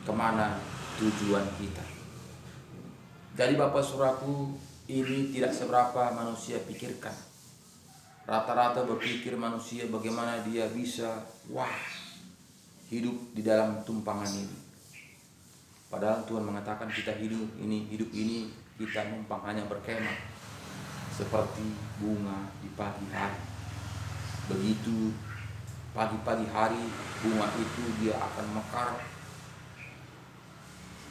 kemana tujuan kita. Jadi Bapak Saudaraku, ini tidak seberapa manusia pikirkan. Rata-rata berpikir manusia bagaimana dia bisa hidup di dalam tumpangan ini. Padahal Tuhan mengatakan kita hidup ini kita numpang hanya berkemah seperti bunga di pagi hari. Begitu pagi-pagi hari bunga itu dia akan mekar.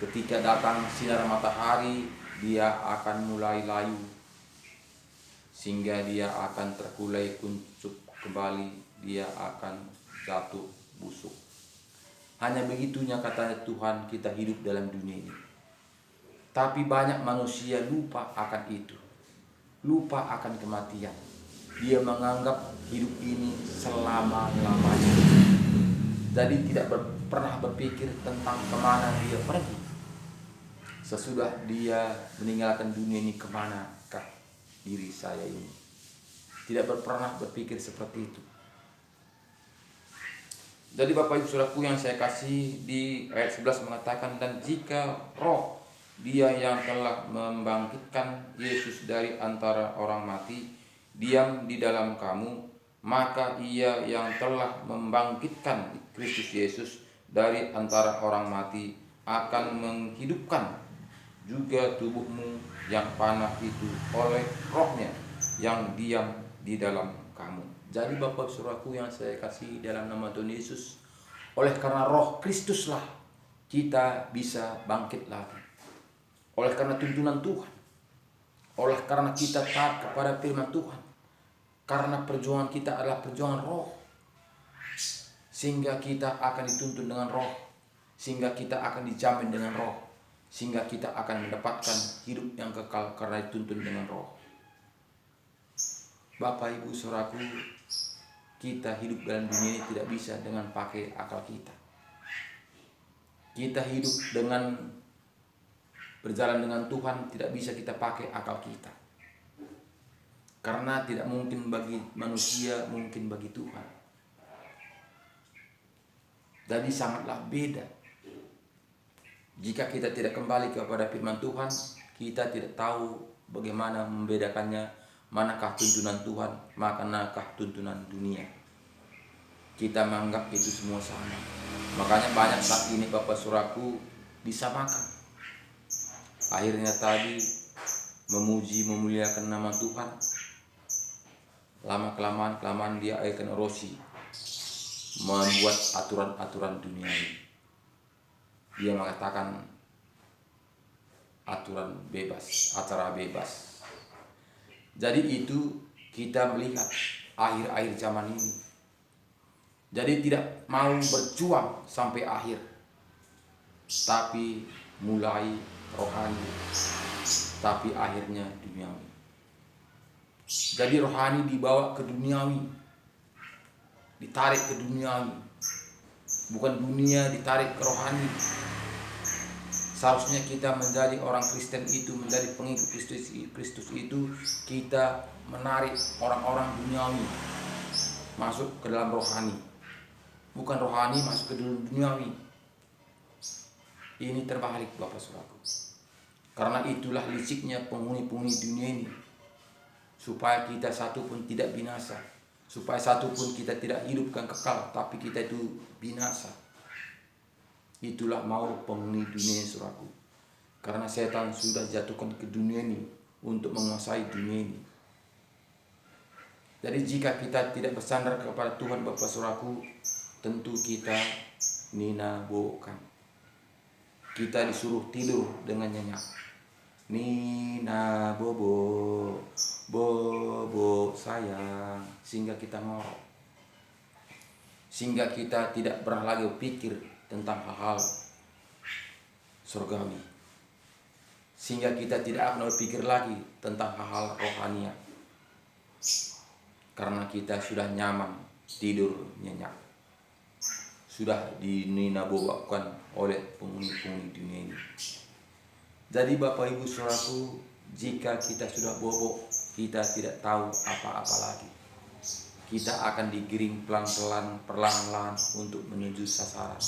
Ketika datang sinar matahari dia akan mulai layu, sehingga dia akan terkulai kuncup kembali, dia akan jatuh busuk. Hanya begitunya katanya Tuhan kita hidup dalam dunia ini. Tapi banyak manusia lupa akan itu, lupa akan kematian. Dia menganggap hidup ini selama-lamanya. Jadi tidak pernah berpikir tentang kemana dia pergi. Sesudah dia meninggalkan dunia ini, kemanakah diri saya ini? Tidak pernah berpikir seperti itu. Jadi Bapak Ibu Saudaraku yang saya kasih, di ayat 11 mengatakan, dan jika roh dia yang telah membangkitkan Yesus dari antara orang mati diam di dalam kamu, maka ia yang telah membangkitkan Kristus Yesus dari antara orang mati akan menghidupkan juga tubuhmu yang panah itu oleh rohnya yang diam di dalam kamu. Jadi Bapak Saudaraku yang saya kasih dalam nama Tuhan Yesus, oleh karena roh Kristuslah kita bisa bangkit lagi. Oleh karena tuntunan Tuhan, oleh karena kita taat kepada firman Tuhan, karena perjuangan kita adalah perjuangan roh, sehingga kita akan dituntun dengan roh, sehingga kita akan dijamin dengan roh, sehingga kita akan mendapatkan hidup yang kekal karena dituntun dengan roh. Bapak Ibu Saudaraku, kita hidup dalam dunia ini tidak bisa dengan pakai akal kita. Kita hidup dengan berjalan dengan Tuhan tidak bisa kita pakai akal kita. Karena tidak mungkin bagi manusia, mungkin bagi Tuhan. Jadi sangatlah beda. Jika kita tidak kembali kepada firman Tuhan, kita tidak tahu bagaimana membedakannya, manakah tuntunan Tuhan, manakah tuntunan dunia. Kita menganggap itu semua sama. Makanya banyak saat ini Bapak Saudaraku disamakan. Akhirnya tadi memuji memuliakan nama Tuhan, lama kelamaan dia akan erosi, membuat aturan-aturan dunia ini. Dia mengatakan aturan bebas, acara bebas. Jadi itu kita melihat akhir-akhir zaman ini. Jadi tidak mau berjuang sampai akhir, tapi mulai rohani, tapi akhirnya duniawi. Jadi rohani dibawa ke duniawi, ditarik ke duniawi, bukan dunia ditarik ke rohani. Seharusnya kita menjadi orang Kristen itu, menjadi pengikut Kristus itu, kita menarik orang-orang duniawi masuk ke dalam rohani, bukan rohani masuk ke dalam duniawi. Ini terbalik Bapak Saudaraku. Karena itulah liciknya penghuni-penghuni dunia ini, supaya kita satu pun tidak binasa, supaya satu pun kita tidak hidupkan kekal, tapi kita itu binasa. Itulah mau penghuni dunia, Saudaraku. Karena setan sudah jatuhkan ke dunia ini untuk menguasai dunia ini. Jadi jika kita tidak bersandar kepada Tuhan Bapak Saudaraku, tentu kita nina bokan. Kita disuruh tidur dengan nyenyak. Nina bobo, bobo sayang, sehingga kita ngorok. Sehingga kita tidak pernah lagi berpikir tentang hal-hal surgawi. Sehingga kita tidak akan berpikir lagi tentang hal-hal rohania. Karena kita sudah nyaman tidur nyenyak, sudah dininabobakan oleh penghuni-penghuni dunia ini. Jadi Bapak Ibu Saudaraku, jika kita sudah bobok, kita tidak tahu apa-apa lagi. Kita akan digiring pelan-pelan, perlahan-lahan untuk menuju sasaran.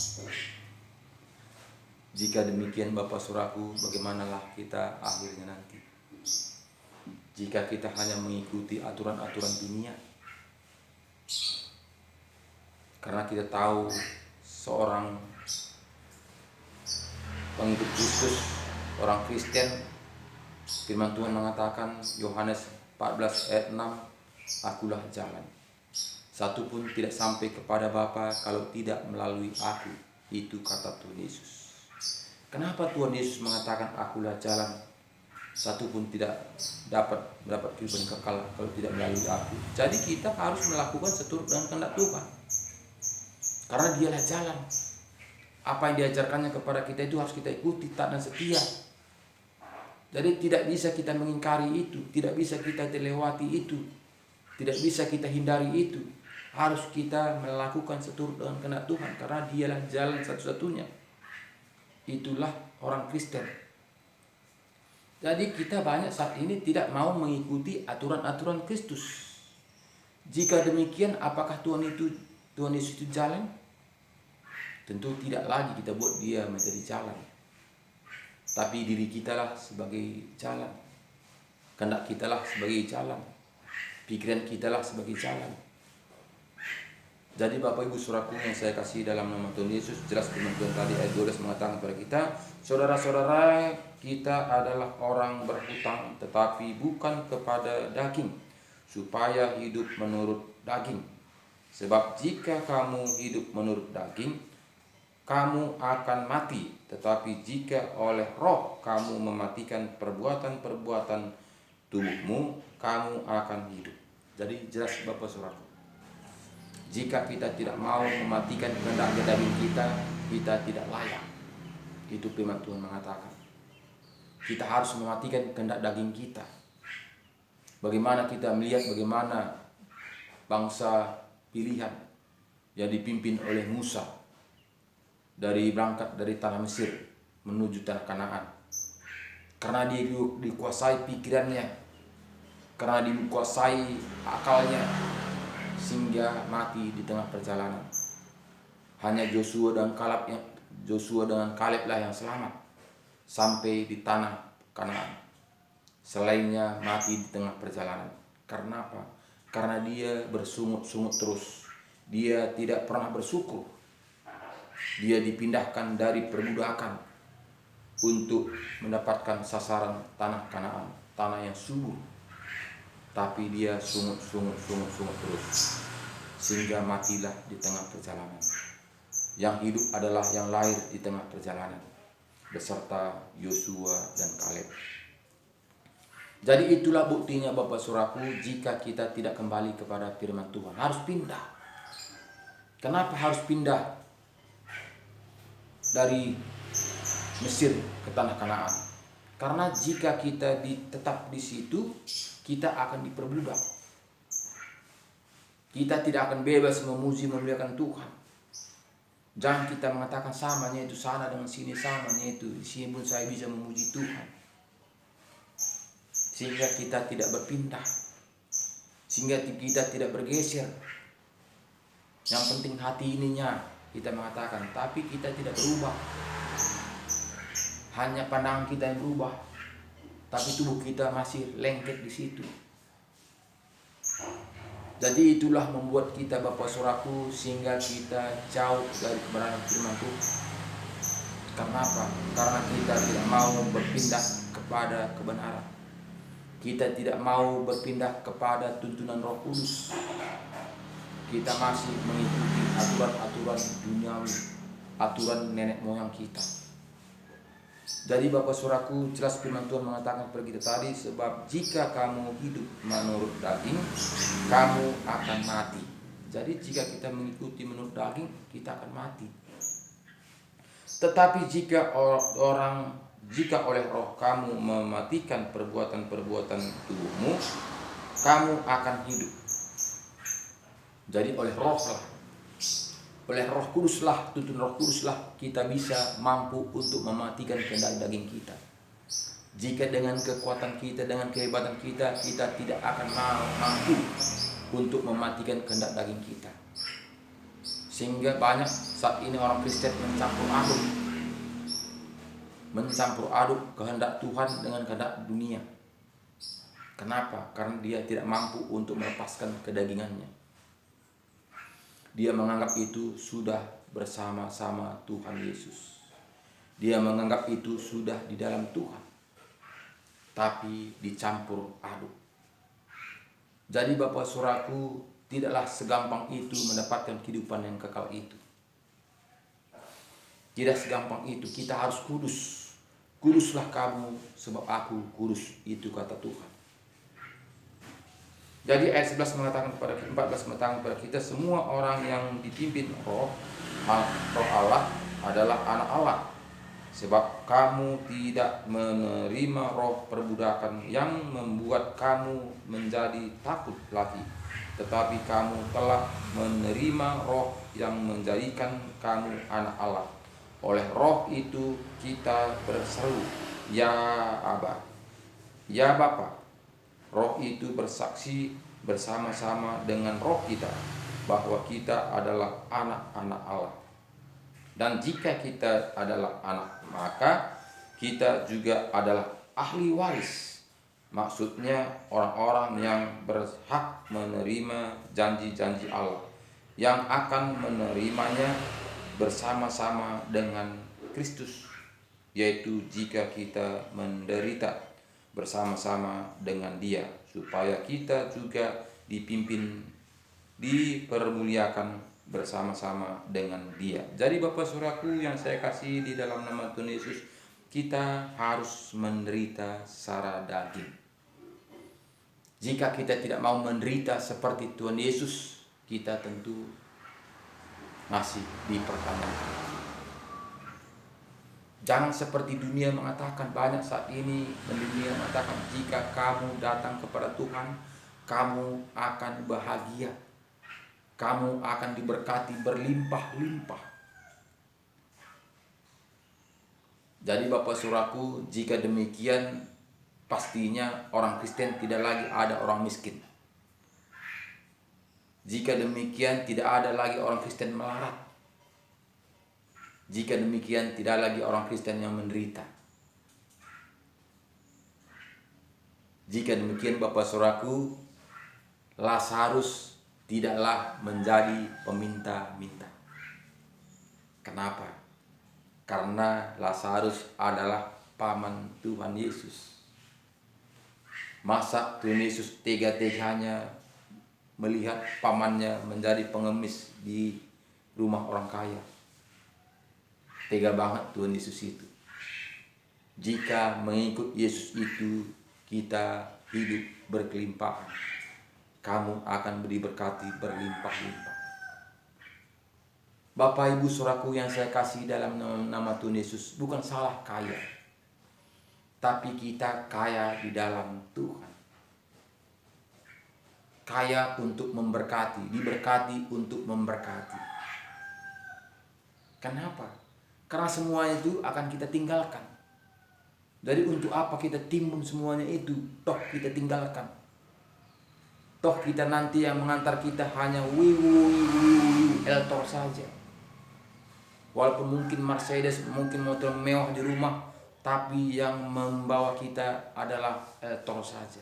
Jika demikian Bapak Saudaraku, bagaimanalah kita akhirnya nanti? Jika kita hanya mengikuti aturan-aturan dunia. Karena kita tahu seorang pengikut Kristus, orang Kristen, firman Tuhan mengatakan Yohanes 14 ayat 6, akulah jalan. Satu pun tidak sampai kepada Bapa kalau tidak melalui aku. Itu kata Tuhan Yesus. Kenapa Tuhan Yesus mengatakan akulah jalan? Satu pun tidak dapat mendapat kehidupan kekal kalau tidak melalui aku. Jadi kita harus melakukan seturut dengan kehendak Tuhan. Karena dialah jalan. Apa yang diajarkannya kepada kita itu harus kita ikuti, taat dan setia. Jadi tidak bisa kita mengingkari itu, tidak bisa kita terlewati itu, tidak bisa kita hindari itu. Harus kita melakukan seturut dengan kehendak Tuhan, karena dialah jalan satu-satunya. Itulah orang Kristen. Jadi kita banyak saat ini tidak mau mengikuti aturan-aturan Kristus. Jika demikian, apakah Tuhan Yesus itu jalan? Tentu tidak lagi kita buat dia menjadi jalan. Tapi diri kitalah sebagai jalan. Kehendak kitalah sebagai jalan. Pikiran kitalah sebagai jalan. Jadi Bapak Ibu Saudaraku yang saya kasih dalam nama Tuhan Yesus, jelas firman Tuhan tadi ayat 12 mengatakan kepada kita, saudara-saudara, kita adalah orang berhutang tetapi bukan kepada daging, supaya hidup menurut daging. Sebab jika kamu hidup menurut daging, kamu akan mati. Tetapi jika oleh Roh kamu mematikan perbuatan-perbuatan tubuhmu, kamu akan hidup. Jadi jelas Bapak Saudaraku, jika kita tidak mau mematikan kehendak daging kita, kita tidak layak. Itu firman Tuhan mengatakan. Kita harus mematikan kehendak daging kita. Bagaimana kita melihat bagaimana bangsa pilihan yang dipimpin oleh Musa berangkat dari tanah Mesir menuju tanah Kanaan. Karena dia dikuasai pikirannya, karena dikuasai akalnya, sehingga mati di tengah perjalanan. Hanya Joshua dengan Kaleb lah yang selamat sampai di tanah Kanaan. Selainnya mati di tengah perjalanan. Karena apa? Karena dia bersungut-sungut terus. Dia tidak pernah bersyukur. Dia dipindahkan dari perbudakan untuk mendapatkan sasaran tanah Kanaan, tanah yang subur. Tapi dia sungut terus, sehingga matilah di tengah perjalanan. Yang hidup adalah yang lahir di tengah perjalanan, beserta Yosua dan Kaleb. Jadi itulah buktinya Bapak Saudaraku, jika kita tidak kembali kepada firman Tuhan, harus pindah. Kenapa harus pindah dari Mesir ke tanah Kanaan? Karena jika kita tetap di situ, kita akan diperbudak. Kita tidak akan bebas memuji memuliakan Tuhan. Jangan kita mengatakan samanya itu sana dengan sini, samanya itu di sini pun saya bisa memuji Tuhan. Sehingga kita tidak berpindah, sehingga kita tidak bergeser. Yang penting hati ininya kita mengatakan, tapi kita tidak berubah. Hanya pandangan kita yang berubah, tapi tubuh kita masih lengket di situ. Jadi itulah membuat kita Bapak Saudaraku, sehingga kita jauh dari kebenaran firman Tuhan. Kenapa? Karena kita tidak mau berpindah kepada kebenaran. Kita tidak mau berpindah kepada tuntunan Roh Kudus. Kita masih mengikuti aturan-aturan duniawi, aturan nenek moyang kita. Jadi Bapak Saudaraku, jelas firman Tuhan mengatakan kepada kita tadi, sebab jika kamu hidup menurut daging, kamu akan mati. Jadi jika kita mengikuti menurut daging, kita akan mati. Tetapi jika oleh Roh kamu mematikan perbuatan-perbuatan tubuhmu, kamu akan hidup. Jadi oleh Roh Kudus lah, tuntun Roh Kudus lah, kita bisa mampu untuk mematikan kehendak daging kita. Jika dengan kekuatan kita, dengan kehebatan kita tidak akan mampu untuk mematikan kehendak daging kita. Sehingga banyak saat ini orang Kristen mencampur aduk. mencampur aduk kehendak Tuhan dengan kehendak dunia. Kenapa? Karena dia tidak mampu untuk melepaskan kedagingannya. Dia menganggap itu sudah bersama-sama Tuhan Yesus. Dia menganggap itu sudah di dalam Tuhan, tapi dicampur aduk. Jadi Bapak Saudaraku, tidaklah segampang itu mendapatkan kehidupan yang kekal itu. Tidak segampang itu. Kita harus kudus. Kuduslah kamu sebab aku kudus, itu kata Tuhan. Jadi ayat 11 mengatakan kepada kita, 14 mengatakan kepada kita, semua orang yang dipimpin roh Allah adalah anak Allah. Sebab kamu tidak menerima roh perbudakan yang membuat kamu menjadi takut lagi, tetapi kamu telah menerima roh yang menjadikan kamu anak Allah. Oleh roh itu kita berseru, ya Aba, ya Bapa. Roh itu bersaksi bersama-sama dengan roh kita bahwa kita adalah anak-anak Allah. Dan jika kita adalah anak, maka kita juga adalah ahli waris. Maksudnya orang-orang yang berhak menerima janji-janji Allah, yang akan menerimanya bersama-sama dengan Kristus, yaitu jika kita menderita bersama-sama dengan Dia, supaya kita juga dipermuliakan bersama-sama dengan Dia. Jadi Bapak Saudaraku yang saya kasih di dalam nama Tuhan Yesus, kita harus menderita secara daging. Jika kita tidak mau menderita seperti Tuhan Yesus, kita tentu masih dipertanyakan. Jangan seperti dunia mengatakan, banyak saat ini dunia mengatakan, jika kamu datang kepada Tuhan, kamu akan bahagia, kamu akan diberkati berlimpah-limpah. Jadi Bapak Saudaraku, jika demikian, pastinya orang Kristen tidak lagi ada orang miskin. Jika demikian, tidak ada lagi orang Kristen melarat. Jika demikian, tidak lagi orang Kristen yang menderita. Jika demikian Bapak Saudaraku, Lazarus tidaklah menjadi peminta-minta. Kenapa? Karena Lazarus adalah paman Tuhan Yesus. Masa Tuhan Yesus tega-teganya melihat pamannya menjadi pengemis di rumah orang kaya? Tega banget Tuhan Yesus itu. Jika mengikut Yesus itu kita hidup berkelimpahan, kamu akan diberkati berlimpah-limpah. Bapak Ibu Saudaraku yang saya kasih dalam nama Tuhan Yesus, bukan salah kaya, tapi kita kaya di dalam Tuhan. Kaya untuk memberkati, diberkati untuk memberkati. Kenapa? Karena semuanya itu akan kita tinggalkan. Jadi untuk apa kita timbun semuanya itu? Toh kita tinggalkan. Toh kita nanti yang mengantar kita hanya Eltor saja. Walaupun mungkin Mercedes, mungkin motor mewah di rumah, tapi yang membawa kita adalah Eltor saja.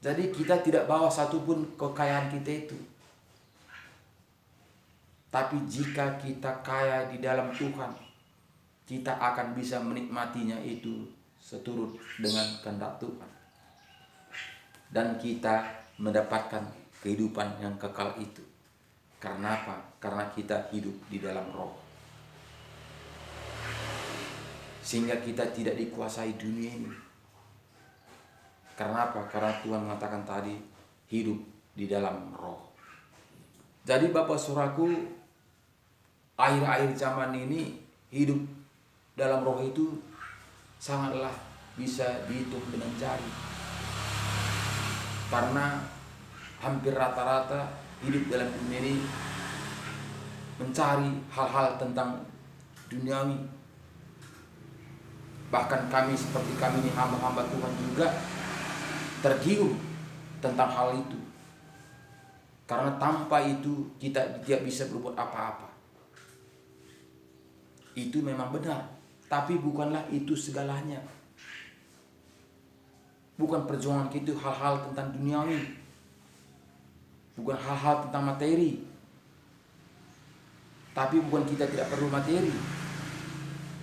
Jadi kita tidak bawa satupun kekayaan kita itu. Tapi jika kita kaya di dalam Tuhan, kita akan bisa menikmatinya itu seturut dengan kehendak Tuhan. Dan kita mendapatkan kehidupan yang kekal itu. Karena apa? Karena kita hidup di dalam roh. Sehingga kita tidak dikuasai dunia ini. Karena apa? Karena Tuhan mengatakan tadi, hidup di dalam roh. Jadi Bapak Saudaraku, akhir-akhir zaman ini hidup dalam roh itu sangatlah bisa dihitung dengan jari. Karena hampir rata-rata hidup dalam dunia ini mencari hal-hal tentang duniawi. Bahkan kami seperti kami ini hamba-hamba Tuhan juga tergiur tentang hal itu. Karena tanpa itu kita tidak bisa berbuat apa-apa. Itu memang benar, tapi bukanlah itu segalanya. Bukan perjuangan kita hal-hal tentang duniawi, bukan hal-hal tentang materi. Tapi bukan kita tidak perlu materi.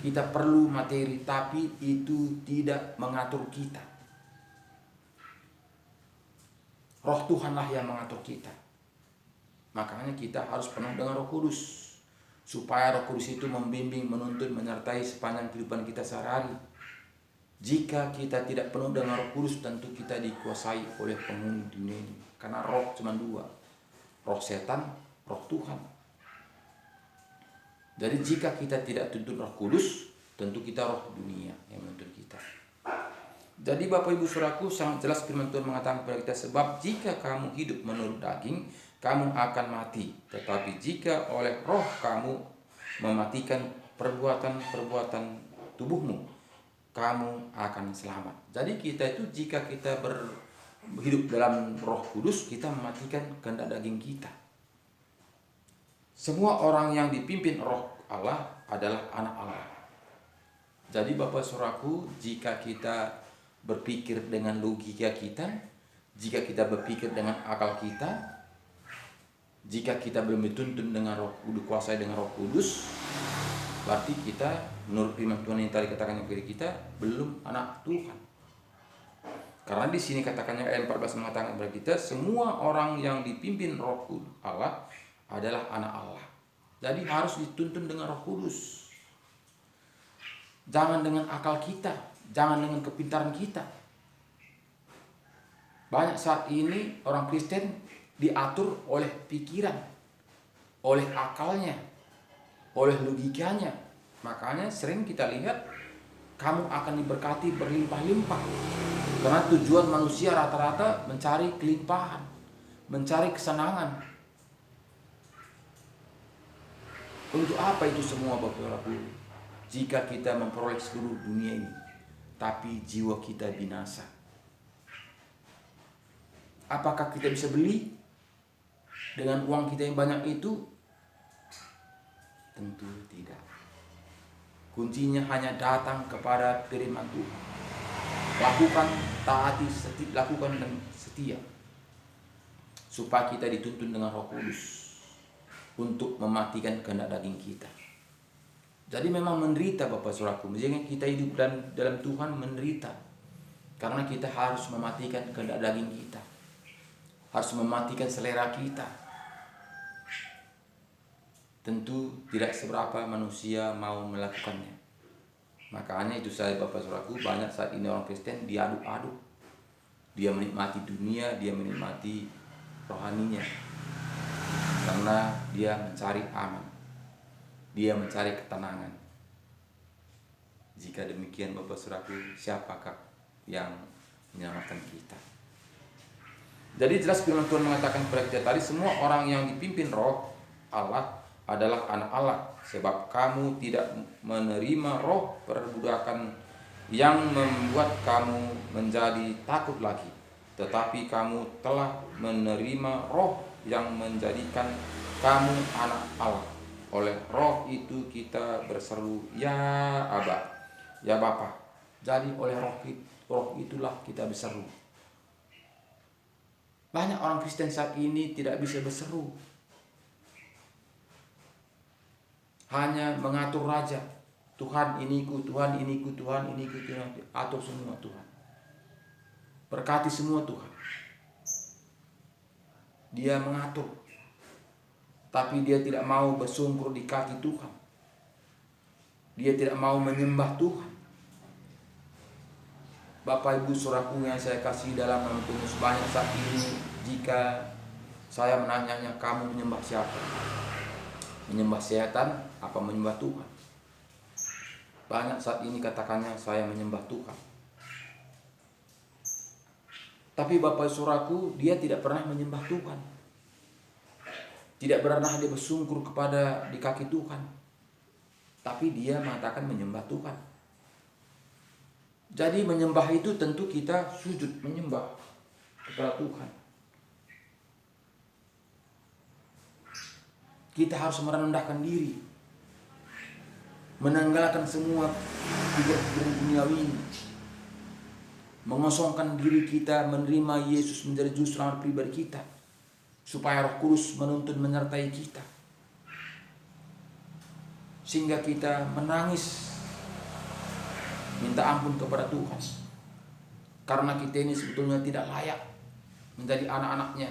Kita perlu materi, tapi itu tidak mengatur kita. Roh Tuhanlah yang mengatur kita. Makanya kita harus penuh dengan Roh Kudus, supaya Roh Kudus itu membimbing, menuntun, menyertai sepanjang kehidupan kita sehari-hari. Jika kita tidak penuh dengan Roh Kudus, tentu kita dikuasai oleh penghuni dunia ini. Karena roh cuma dua, roh setan, roh Tuhan. Jadi jika kita tidak tuntun Roh Kudus, tentu kita roh dunia yang menuntun kita. Jadi Bapak Ibu Saudaraku, sangat jelas firman Tuhan mengatakan kepada kita, sebab jika kamu hidup menurut daging, kamu akan mati. Tetapi jika oleh roh kamu mematikan perbuatan-perbuatan tubuhmu, kamu akan selamat. Jadi kita itu jika kita hidup dalam Roh Kudus, kita mematikan kehendak daging kita. Semua orang yang dipimpin Roh Allah adalah anak Allah. Jadi Bapak Saudaraku, jika kita berpikir dengan logika kita, jika kita berpikir dengan akal kita, jika kita belum dituntun dengan Roh Kudus, dikuasai dengan Roh Kudus, berarti kita menurut firman Tuhan yang tadi katakan kepada kita belum anak Tuhan. Karena di sini katakannya ayat 14 mengatakan kepada kita, semua orang yang dipimpin Roh Allah adalah anak Allah. Jadi harus dituntun dengan Roh Kudus. Jangan dengan akal kita, jangan dengan kepintaran kita. Banyak saat ini orang Kristen diatur oleh pikiran, oleh akalnya, oleh logikanya. Makanya sering kita lihat kamu akan diberkati berlimpah-limpah. Karena tujuan manusia rata-rata mencari kelimpahan, mencari kesenangan. Untuk apa itu semua Bapak-Bapak? Jika kita memperoleh seluruh dunia ini, tapi jiwa kita binasa, apakah kita bisa beli dengan uang kita yang banyak itu? Tentu tidak. Kuncinya hanya datang kepada firman Tuhan. Lakukan, taati, lakukan dan setia, supaya kita dituntun dengan Roh Kudus untuk mematikan kehendak daging kita. Jadi memang menderita Bapak Saudaraku. Misalnya kita hidup dalam Tuhan menderita, karena kita harus mematikan kehendak daging kita, harus mematikan selera kita. Tentu tidak seberapa manusia mau melakukannya. Makanya itu saya Bapak Saudaraku, banyak saat ini orang Kristen diaduk-aduk. Dia menikmati dunia, dia menikmati rohaninya, karena dia mencari aman, dia mencari ketenangan. Jika demikian Bapak Saudaraku, siapakah yang menyelamatkan kita? Jadi jelas firman Tuhan mengatakan kepada kita tadi, semua orang yang dipimpin Roh Allah adalah anak Allah. Sebab kamu tidak menerima roh perbudakan yang membuat kamu menjadi takut lagi, tetapi kamu telah menerima roh yang menjadikan kamu anak Allah. Oleh roh itu kita berseru, ya Aba, ya Bapa. Jadi oleh roh itulah kita berseru. Banyak orang Kristen saat ini tidak bisa berseru, hanya mengatur raja. Tuhan iniku, Tuhan iniku, Tuhan iniku, Tuhan, atur semua Tuhan. Berkati semua Tuhan. Dia mengatur, tapi dia tidak mau bersungkur di kaki Tuhan. Dia tidak mau menyembah Tuhan. Bapak Ibu Saudaraku yang saya kasih dalam nama Tuhan, sebanyak saat ini jika saya menanyanya, kamu menyembah siapa? Menyembah setan apa menyembah Tuhan? Banyak saat ini katakannya, saya menyembah Tuhan. Tapi Bapak Saudaraku, dia tidak pernah menyembah Tuhan. Tidak pernah dia bersungkur kepada di kaki Tuhan. Tapi dia mengatakan menyembah Tuhan. Jadi menyembah itu tentu kita sujud menyembah kepada Tuhan. Kita harus merendahkan diri. menanggalkan semua pikiran duniawi ini, mengosongkan diri kita, menerima Yesus menjadi juru selamat pribadi kita, supaya Roh Kudus menuntun menyertai kita, sehingga kita menangis minta ampun kepada Tuhan, karena kita ini sebetulnya tidak layak menjadi anak-anaknya.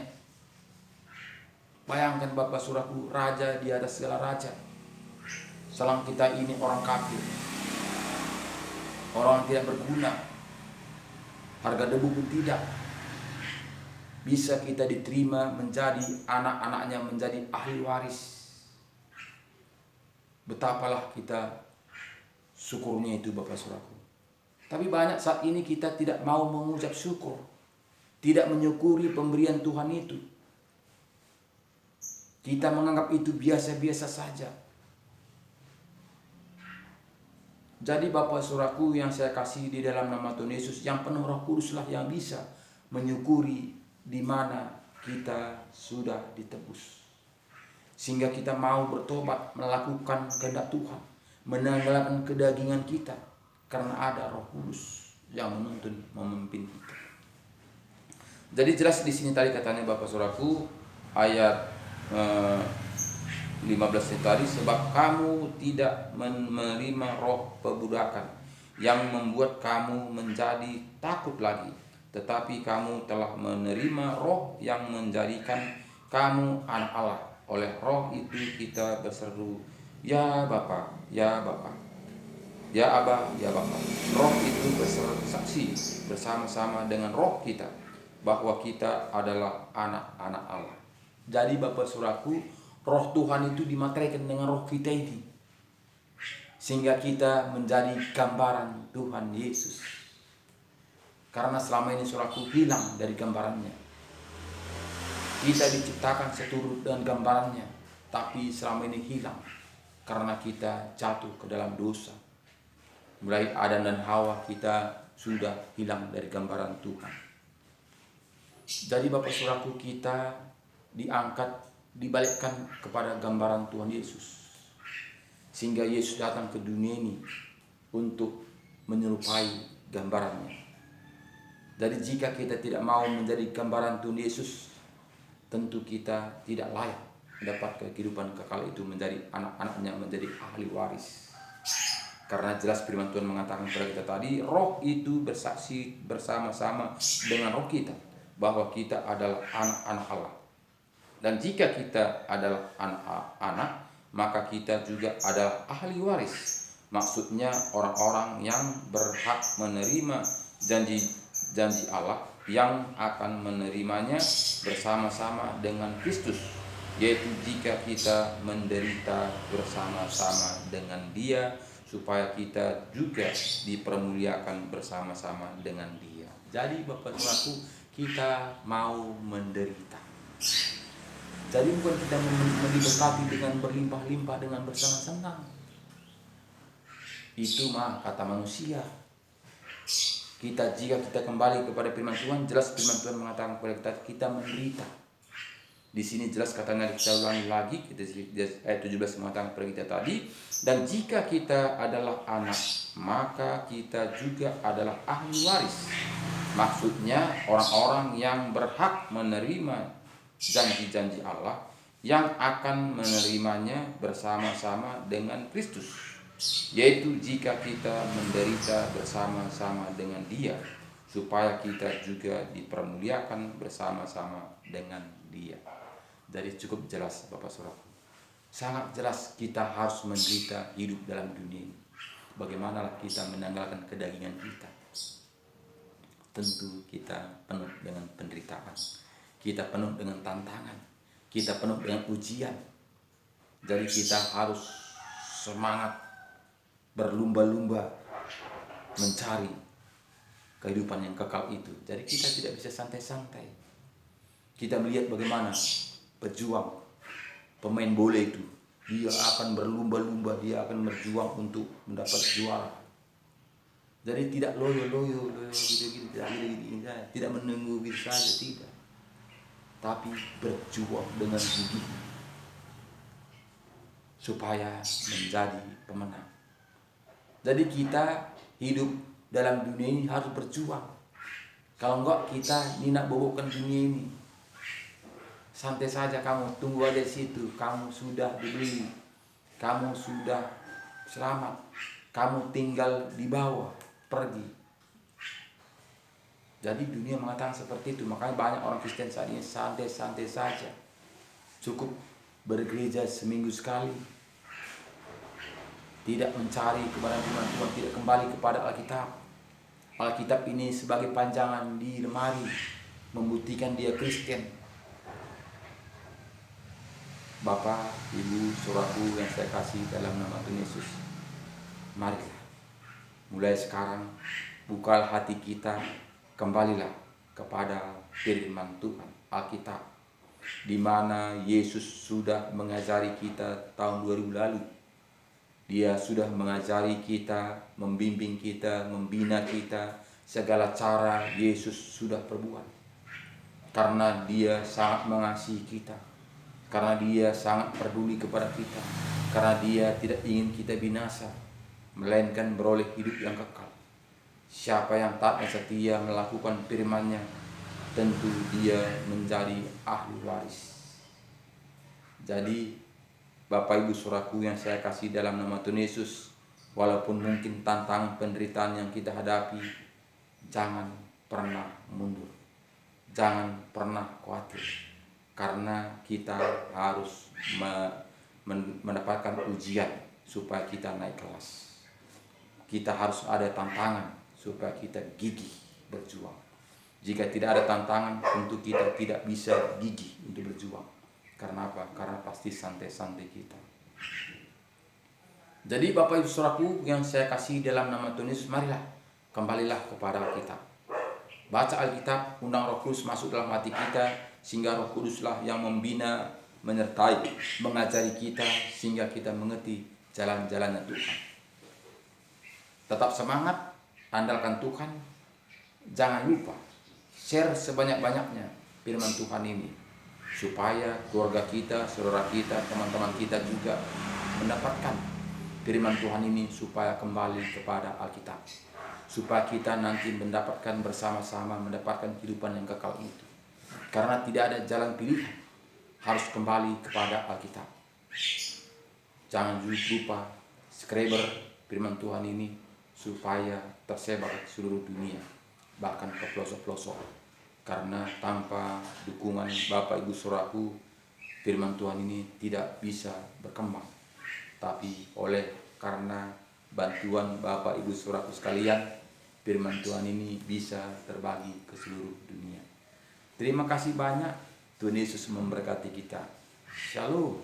Bayangkan Bapak Saudaraku, raja di atas segala raja, sedang kita ini orang kafir, orang tidak berguna, harga debu pun tidak, bisa kita diterima menjadi anak-anaknya, menjadi ahli waris. Betapalah kita syukurnya itu Bapak Saudaraku. Tapi banyak saat ini kita tidak mau mengucap syukur, tidak menyukuri pemberian Tuhan itu. Kita menganggap itu biasa-biasa saja. Jadi Bapak Saudaraku yang saya kasih di dalam nama Tuhan Yesus, yang penuh Roh Kuduslah yang bisa menyukuri di mana kita sudah ditebus, sehingga kita mau bertobat, melakukan kehendak Tuhan, menanggalkan kedagingan kita, karena ada Roh Kudus yang menuntun, memimpin kita. Jadi jelas di sini tadi katanya Bapak Saudaraku, ayat 15 itu tadi, sebab kamu tidak menerima roh perbudakan yang membuat kamu menjadi takut lagi, tetapi kamu telah menerima roh yang menjadikan kamu anak Allah. Oleh roh itu kita berseru, ya Bapa, ya Bapa, ya Aba, ya Bapa. Roh itu bersaksi bersama-sama dengan roh kita bahwa kita adalah anak-anak Allah. Jadi Bapak Saudaraku, roh Tuhan itu dimateraikan dengan roh kita ini, sehingga kita menjadi gambaran Tuhan Yesus. Karena selama ini Saudaraku hilang dari gambarannya. Kita diciptakan seturut dengan gambarannya, tapi selama ini hilang karena kita jatuh ke dalam dosa. Mulai Adam dan Hawa kita sudah hilang dari gambaran Tuhan. Jadi Bapak Saudaraku, kita diangkat, dibalikkan kepada gambaran Tuhan Yesus, sehingga Yesus datang ke dunia ini untuk menyerupai gambarannya. Jadi jika kita tidak mau menjadi gambaran Tuhan Yesus, tentu kita tidak layak mendapat kehidupan kekal itu, menjadi anak-anaknya, menjadi ahli waris. Karena jelas firman Tuhan mengatakan kepada kita tadi, roh itu bersaksi bersama-sama dengan roh kita bahwa kita adalah anak-anak Allah. Dan jika kita adalah anak-anak, maka kita juga adalah ahli waris. Maksudnya orang-orang yang berhak menerima janji Allah, yang akan menerimanya bersama-sama dengan Kristus, yaitu jika kita menderita bersama-sama dengan Dia, supaya kita juga dipermuliakan bersama-sama dengan Dia. Jadi Bapak Saudaraku, kita mau menderita. Jadi bukan kita diberkati dengan berlimpah-limpah, dengan bersenang-senang. Itu mah kata manusia. Jika kita kembali kepada firman Tuhan, jelas firman Tuhan mengatakan kepada kita menderita. Di sini jelas katanya, kita ulangi lagi, ayat 17 mengatakan kepada kita tadi, dan jika kita adalah anak, maka kita juga adalah ahli waris. Maksudnya orang-orang yang berhak menerima janji-janji Allah, yang akan menerimanya bersama-sama dengan Kristus, yaitu jika kita menderita bersama-sama dengan Dia, supaya kita juga dipermuliakan bersama-sama dengan Dia. Jadi cukup jelas Bapak Saudaraku, sangat jelas kita harus menderita hidup dalam dunia ini. Bagaimanalah kita menanggalkan kedagingan kita? Tentu kita penuh dengan penderitaan, kita penuh dengan tantangan, kita penuh dengan ujian. Jadi kita harus semangat berlumba-lumba mencari kehidupan yang kekal itu. Jadi kita tidak bisa santai-santai. Kita melihat bagaimana pejuang, pemain bola itu, dia akan berlumba-lumba, dia akan berjuang untuk mendapat juara. Jadi tidak loyo gitu, tidak menunggu gitu saja, tidak. Tapi berjuang dengan gigih supaya menjadi pemenang. Jadi kita hidup dalam dunia ini harus berjuang. Kalau enggak kita nina bobokan dunia ini. Santai saja kamu, tunggu aja situ. Kamu sudah dibeli, kamu sudah selamat, kamu tinggal di bawah, pergi. Jadi dunia mengatakan seperti itu. Makanya banyak orang Kristen saat ini santai-santai saja. Cukup bergereja seminggu sekali, tidak mencari kebenaran firman Tuhan, tidak kembali kepada Alkitab. Alkitab ini sebagai panjangan di lemari, membuktikan dia Kristen. Bapak, Ibu, saudaraku yang saya kasih dalam nama Tuhan Yesus, marilah mulai sekarang bukalah hati kita, kembalilah kepada firman Tuhan, Alkitab, di mana Yesus sudah mengajari kita tahun 2000 lalu. Dia sudah mengajari kita, membimbing kita, membina kita, segala cara Yesus sudah perbuat. Karena dia sangat mengasihi kita, karena dia sangat peduli kepada kita, karena dia tidak ingin kita binasa, melainkan beroleh hidup yang kekal. Siapa yang taat dan setia melakukan firman-Nya, tentu dia menjadi ahli waris. Jadi Bapak Ibu saudaraku yang saya kasih dalam nama Tuhan Yesus, walaupun mungkin tantangan penderitaan yang kita hadapi, jangan pernah mundur, jangan pernah khawatir, karena kita harus mendapatkan ujian supaya kita naik kelas. Kita harus ada tantangan supaya kita gigih berjuang. Jika tidak ada tantangan, tentu kita tidak bisa gigih untuk berjuang. Karena apa? Karena pasti santai-santai kita. Jadi Bapak Ibu saudaraku yang saya kasih dalam nama Tuhan Yesus, marilah kembalilah kepada Alkitab. Baca Alkitab, undang Roh Kudus masuk dalam hati kita, sehingga Roh Kuduslah yang membina, menyertai, mengajari kita, sehingga kita mengerti jalan-jalannya Tuhan. Tetap semangat, andalkan Tuhan, jangan lupa share sebanyak-banyaknya firman Tuhan ini, supaya keluarga kita, saudara kita, teman-teman kita juga mendapatkan firman Tuhan ini, supaya kembali kepada Alkitab, supaya kita nanti mendapatkan bersama-sama, mendapatkan kehidupan yang kekal itu. Karena tidak ada jalan pilihan, harus kembali kepada Alkitab. Jangan lupa subscriber firman Tuhan ini, supaya tersebar ke seluruh dunia, bahkan ke pelosok-pelosok. Karena tanpa dukungan Bapak Ibu saudaraku, firman Tuhan ini tidak bisa berkembang. Tapi karena bantuan Bapak Ibu saudaraku sekalian, firman Tuhan ini bisa terbagi ke seluruh dunia. Terima kasih banyak. Tuhan Yesus memberkati kita. Shalom.